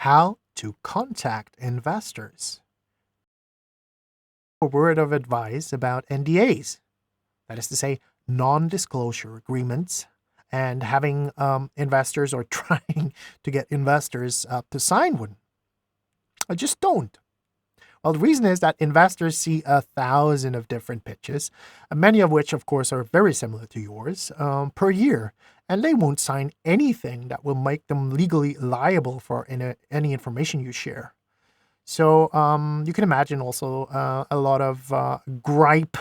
how to contact investors. A word of advice about NDAs, that is to say, non-disclosure agreements, and having investors or trying to get investors to sign one. I just don't. Well, the reason is that investors see 1,000 of different pitches, many of which, of course, are very similar to yours, per year, and they won't sign anything that will make them legally liable for any information you share. So you can imagine also a lot of gripe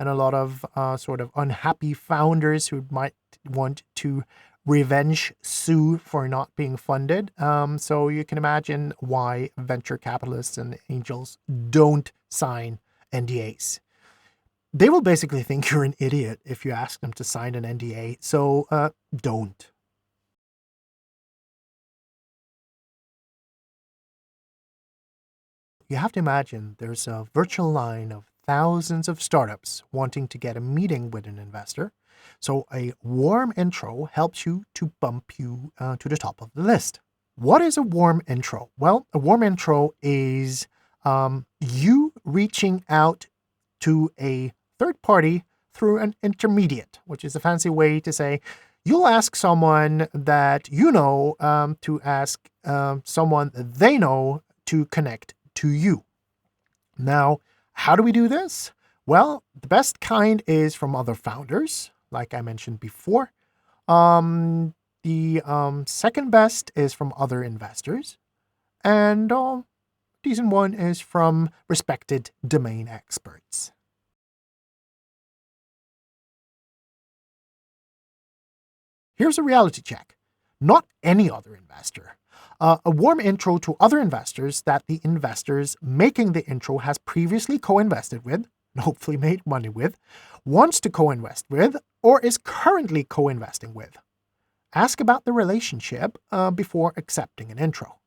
and a lot of sort of unhappy founders who might want to revenge sue for not being funded. So you can imagine why venture capitalists and angels don't sign NDAs. They will basically think you're an idiot if you ask them to sign an NDA. So don't. You have to imagine there's a virtual line of thousands of startups wanting to get a meeting with an investor. So a warm intro helps you to bump you to the top of the list. What is a warm intro? Well, a warm intro is you reaching out to a third party through an intermediate, which is a fancy way to say you'll ask someone that you know to ask someone they know to connect to you. Now, how do we do this? Well, the best kind is from other founders, like I mentioned before. The second best is from other investors. And decent one is from respected domain experts. Here's a reality check. Not any other investor. A warm intro to other investors that the investors making the intro has previously co-invested with, and hopefully made money with, wants to co-invest with, or is currently co-investing with. Ask about the relationship before accepting an intro.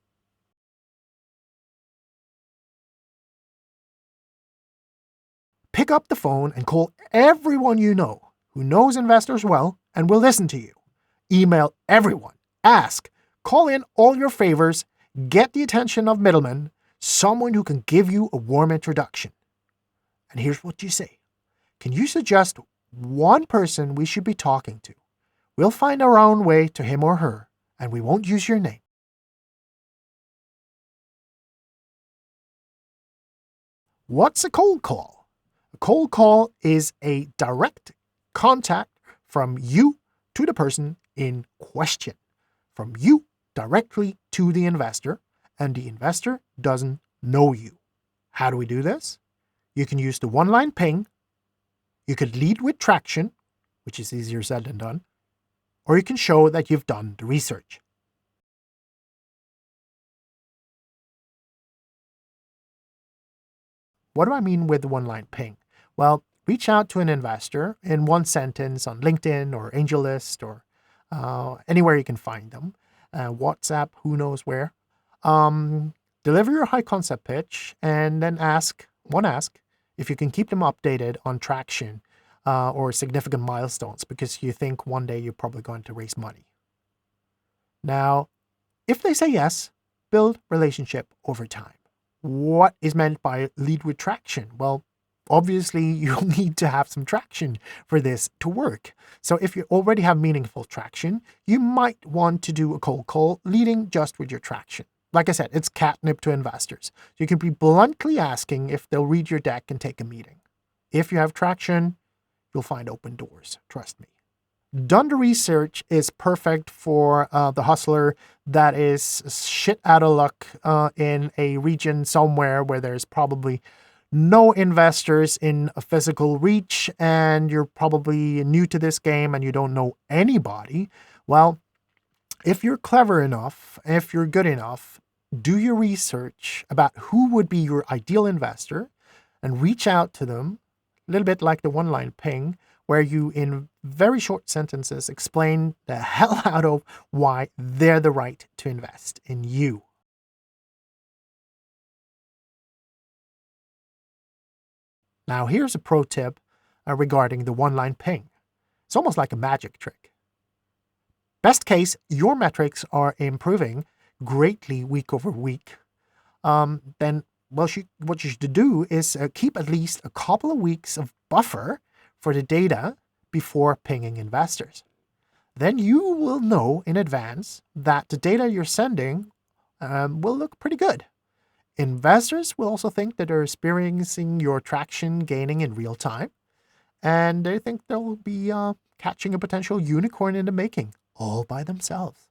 Pick up the phone and call everyone you know who knows investors well and will listen to you. Email everyone. Ask. Call in all your favors. Get the attention of middlemen, someone who can give you a warm introduction. And here's what you say. Can you suggest one person we should be talking to? We'll find our own way to him or her, and we won't use your name. What's a cold call? A cold call is a direct contact from you to the person in question. From you directly to the investor, and the investor doesn't know you. How do we do this? You can use the one-line ping. You could lead with traction, which is easier said than done, or you can show that you've done the research. What do I mean with the one-line ping? Well, reach out to an investor in one sentence on LinkedIn or AngelList or anywhere you can find them. WhatsApp, who knows where. Deliver your high concept pitch and then ask if you can keep them updated on traction or significant milestones because you think one day you're probably going to raise money. Now, if they say yes, build relationship over time. What is meant by lead with traction? Well, obviously you'll need to have some traction for this to work. So if you already have meaningful traction, you might want to do a cold call leading just with your traction. Like I said, it's catnip to investors. You can be bluntly asking if they'll read your deck and take a meeting. If you have traction, you'll find open doors, trust me. Done the research is perfect for the hustler that is shit out of luck in a region somewhere where there's probably no investors in a physical reach, and you're probably new to this game and you don't know anybody. Well, if you're clever enough, if you're good enough, do your research about who would be your ideal investor and reach out to them, a little bit like the one-line ping, where you, in very short sentences, explain the hell out of why they're the right to invest in you. Now, here's a pro tip regarding the one-line ping. It's almost like a magic trick. Best case, your metrics are improving. greatly week over week, then what you should do is keep at least a couple of weeks of buffer for the data before pinging investors. Then you will know in advance that the data you're sending will look pretty good. Investors will also think that they're experiencing your traction gaining in real time, and they think they'll be catching a potential unicorn in the making all by themselves.